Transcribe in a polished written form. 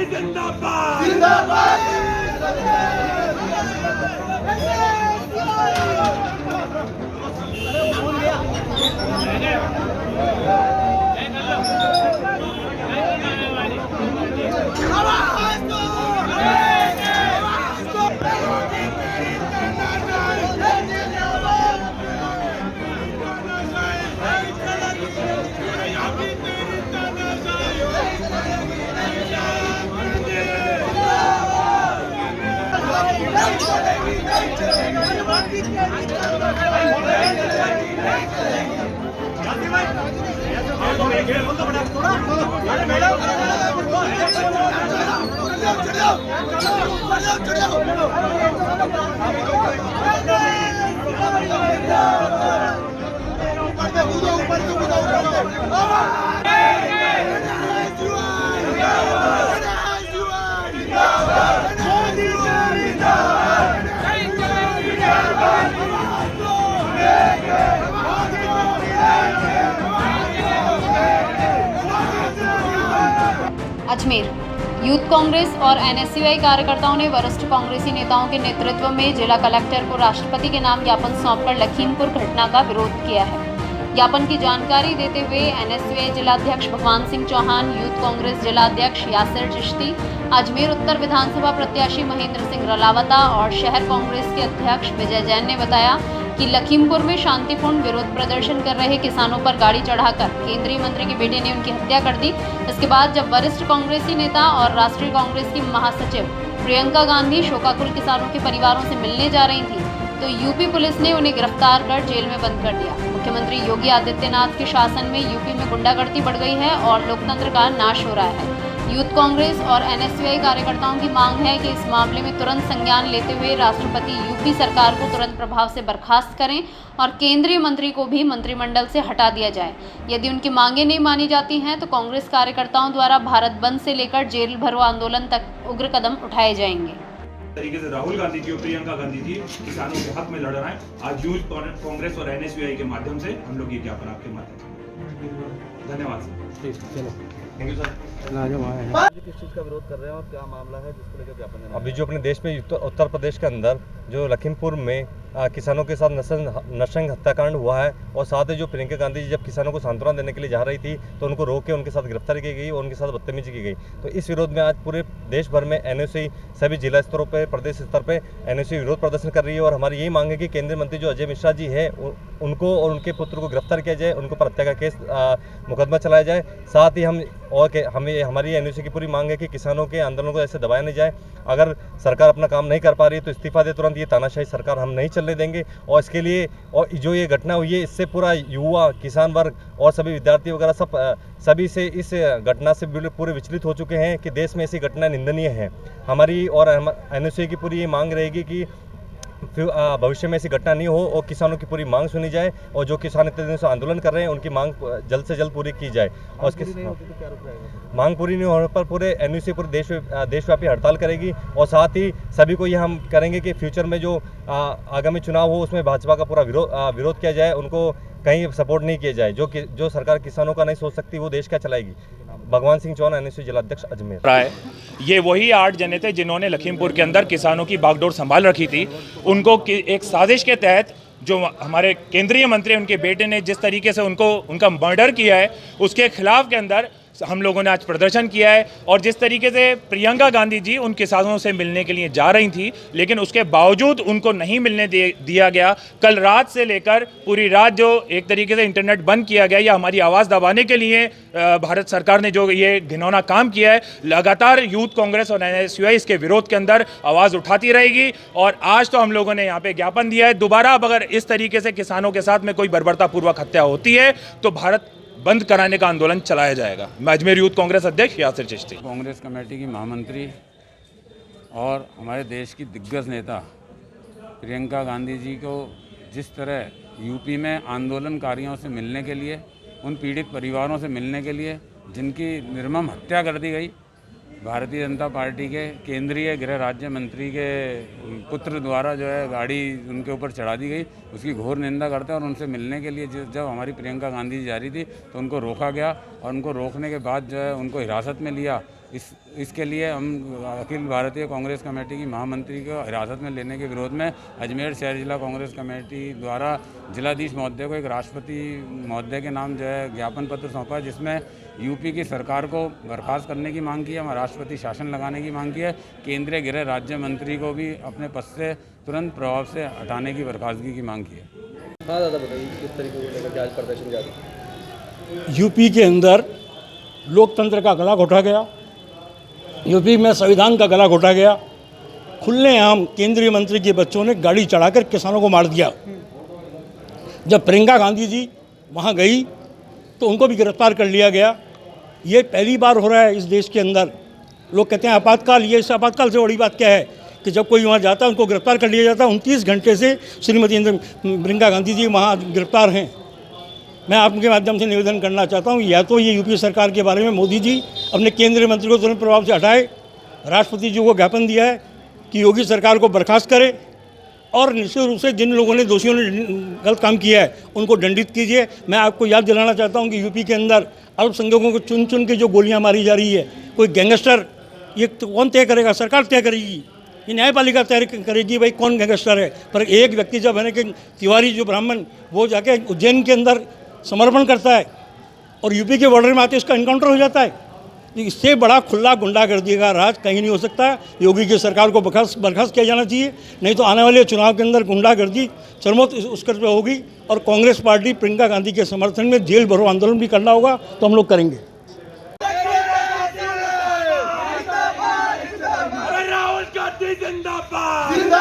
जिंदाबाद जिंदाबाद। अजमेर यूथ कांग्रेस और एनएसयूआई कार्यकर्ताओं ने वरिष्ठ कांग्रेसी नेताओं के नेतृत्व में जिला कलेक्टर को राष्ट्रपति के नाम ज्ञापन सौंपकर लखीमपुर घटना का विरोध किया है। ज्ञापन की जानकारी देते हुए एनएसयूआई जिलाध्यक्ष भगवान सिंह चौहान, यूथ कांग्रेस जिलाध्यक्ष यासिर चिश्ती, अजमेर उत्तर विधानसभा प्रत्याशी महेंद्र सिंह रलावता और शहर कांग्रेस के अध्यक्ष विजय जैन ने बताया कि लखीमपुर में शांतिपूर्ण विरोध प्रदर्शन कर रहे किसानों पर गाड़ी चढ़ाकर केंद्रीय मंत्री के बेटे ने उनकी हत्या कर दी। इसके बाद जब वरिष्ठ कांग्रेसी नेता और राष्ट्रीय कांग्रेस की महासचिव प्रियंका गांधी शोकाकुल किसानों के परिवारों से मिलने जा रही थी तो यूपी पुलिस ने उन्हें गिरफ्तार कर जेल में बंद कर दिया। मुख्यमंत्री योगी आदित्यनाथ के शासन में यूपी में गुंडागर्दी बढ़ गई है और लोकतंत्र का नाश हो रहा है। यूथ कांग्रेस और एनएसयूआई कार्यकर्ताओं की मांग है कि इस मामले में तुरंत संज्ञान लेते हुए राष्ट्रपति यूपी सरकार को तुरंत प्रभाव से बर्खास्त करें और केंद्रीय मंत्री को भी मंत्रिमंडल से हटा दिया जाए। यदि उनकी मांगें नहीं मानी जाती हैं तो कांग्रेस कार्यकर्ताओं द्वारा भारत बंद से लेकर जेल भरो आंदोलन तक उग्र कदम उठाए जाएंगे। तरीके से राहुल गांधी जी और प्रियंका गांधी जी किसानों के हक में लड़ रहे हैं। आज यूथ कांग्रेस और एनएसयूआई के माध्यम से हम लोग ये ज्ञापन आपके माध्यम से। धन्यवाद सर। चलो थैंक यू सर। किस चीज़ का विरोध कर रहे हैं और क्या मामला है जिसको लेकर ज्ञापन देना? अभी जो अपने देश में उत्तर प्रदेश के अंदर जो लखीमपुर में किसानों के साथ नरसंग हत्याकांड हुआ है और साथ ही जो प्रियंका गांधी जी जब किसानों को सांत्वना देने के लिए जा रही थी तो उनको रोक के उनके साथ गिरफ्तारी की गई और उनके साथ बदतमीजी की गई। तो इस विरोध में आज पूरे देश भर में एनएसयूआई सभी जिला स्तरों पर, प्रदेश स्तर पर एनएसयूआई विरोध प्रदर्शन कर रही है और हमारी यही मांग है कि केंद्रीय मंत्री जो अजय मिश्रा जी है उनको और उनके पुत्र को गिरफ्तार किया जाए, उनको पर हत्या का केस मुकदमा चलाया जाए। साथ ही हमें हमारी एनएसयूआई की पूरी मांग है कि किसानों के आंदोलन को ऐसे दबाया नहीं जाए। अगर सरकार अपना काम नहीं कर पा रही तो इस्तीफा दे तुरंत। ये तानाशाही सरकार हम नहीं चलने देंगे और इसके लिए और जो ये घटना हुई है इससे पूरा युवा, किसान वर्ग और सभी विद्यार्थी वगैरह सभी से इस घटना से पूरे विचलित हो चुके हैं कि देश में ऐसी घटना निंदनीय है। हमारी और एनएसयूआई की पूरी ये मांग रहेगी कि भविष्य में ऐसी घटना नहीं हो और किसानों की पूरी मांग सुनी जाए और जो किसान इतने दिनों से आंदोलन कर रहे हैं उनकी मांग जल्द से जल्द पूरी की जाए। और उसके मांग पूरी नहीं होने पर पूरे एनएसयूआई पूरे देशव्यापी हड़ताल करेगी और साथ ही सभी को यह हम करेंगे कि फ्यूचर में जो आगामी चुनाव हो उसमें भाजपा का पूरा विरोध किया जाए, उनको कहीं सपोर्ट नहीं किया जाए। जो सरकार किसानों का नहीं सोच सकती वो देश क्या चलाएगी। भगवान सिंह चौहान, एनएसयूआई जिलाध्यक्ष, अजमेर। ये वही 8 जने थे जिन्होंने लखीमपुर के अंदर किसानों की बागडोर संभाल रखी थी। उनको एक साजिश के तहत जो हमारे केंद्रीय मंत्री उनके बेटे ने जिस तरीके से उनका मर्डर किया है उसके खिलाफ के अंदर हम लोगों ने आज प्रदर्शन किया है। और जिस तरीके से प्रियंका गांधी जी उन किसानों से मिलने के लिए जा रही थी लेकिन उसके बावजूद उनको नहीं मिलने दिया गया। कल रात से लेकर पूरी रात जो एक तरीके से इंटरनेट बंद किया गया या हमारी आवाज़ दबाने के लिए भारत सरकार ने जो ये घिनौना काम किया है, लगातार यूथ कांग्रेस और एनएसयूआई इसके विरोध के अंदर आवाज़ उठाती रहेगी। और आज तो हम लोगों ने यहाँ पे ज्ञापन दिया है। दोबारा अगर इस तरीके से किसानों के साथ में कोई बर्बरतापूर्वक हत्या होती है तो भारत बंद कराने का आंदोलन चलाया जाएगा। मैं अजमेर यूथ कांग्रेस अध्यक्ष यासिर चिश्ती। कांग्रेस कमेटी की महामंत्री और हमारे देश की दिग्गज नेता प्रियंका गांधी जी को जिस तरह यूपी में आंदोलनकारियों से मिलने के लिए, उन पीड़ित परिवारों से मिलने के लिए जिनकी निर्मम हत्या कर दी गई, भारतीय जनता पार्टी के केंद्रीय गृह राज्य मंत्री के पुत्र द्वारा जो है गाड़ी उनके ऊपर चढ़ा दी गई, उसकी घोर निंदा करते हैं। और उनसे मिलने के लिए जब हमारी प्रियंका गांधी जी जा रही थी तो उनको रोका गया और उनको रोकने के बाद जो है उनको हिरासत में लिया। इसके लिए हम अखिल भारतीय कांग्रेस कमेटी की महामंत्री को हिरासत में लेने के विरोध में अजमेर शहर जिला कांग्रेस कमेटी द्वारा जिलाधीश महोदय को एक राष्ट्रपति महोदय के नाम जो है ज्ञापन पत्र सौंपा, जिसमें यूपी की सरकार को बर्खास्त करने की मांग की है, राष्ट्रपति शासन लगाने की मांग की है। केंद्रीय गृह राज्य मंत्री को भी अपने पद से तुरंत प्रभाव से हटाने की बर्खास्तगी की मांग की है। हाँ दादा बताइए किस तरीके को लेकर आज प्रदर्शन जारी? यूपी के अंदर लोकतंत्र का गला घोटा गया, यूपी में संविधान का गला घोटा गया। खुलेआम केंद्रीय मंत्री के बच्चों ने गाड़ी चढ़ाकर किसानों को मार दिया। जब प्रियंका गांधी जी वहाँ गई तो उनको भी गिरफ्तार कर लिया गया। ये पहली बार हो रहा है इस देश के अंदर। लोग कहते हैं आपातकाल, ये इस आपातकाल से बड़ी बात क्या है कि जब कोई वहाँ जाता है उनको गिरफ्तार कर लिया जाता है। 29 घंटे से श्रीमती प्रियंका गांधी जी वहाँ गिरफ्तार हैं। मैं आपके माध्यम से निवेदन करना चाहता हूँ, या तो ये यूपी सरकार के बारे में मोदी जी अपने केंद्रीय मंत्री को तुरंत प्रभाव से हटाए, राष्ट्रपति जी को ज्ञापन दिया है कि योगी सरकार को बर्खास्त करे, और निश्चित रूप से जिन लोगों ने दोषियों ने गलत काम किया है उनको दंडित कीजिए। मैं आपको याद दिलाना चाहता हूँ कि यूपी के अंदर अल्पसंख्यकों को चुन चुन के जो गोलियाँ मारी जा रही है, कोई गैंगस्टर, ये तो कौन तय करेगा? सरकार तय करेगी, ये न्यायपालिका तय करेगी भाई कौन गैंगस्टर है। पर एक व्यक्ति जब है कि तिवारी जो ब्राह्मण वो जाके उज्जैन के अंदर समर्पण करता है और यूपी के बॉर्डर में आते इसका इनकाउंटर हो जाता है, इससे बड़ा खुला गुंडागर्दी का राज कहीं नहीं हो सकता है। योगी की सरकार को बर्खास्त किया जाना चाहिए, नहीं तो आने वाले चुनाव के अंदर गुंडागर्दी चरमोत्कर्ष उस पर होगी। और कांग्रेस पार्टी प्रियंका गांधी के समर्थन में जेल भरो आंदोलन भी करना होगा तो हम लोग करेंगे। राहुल गांधी जिंदाबाद। तेरी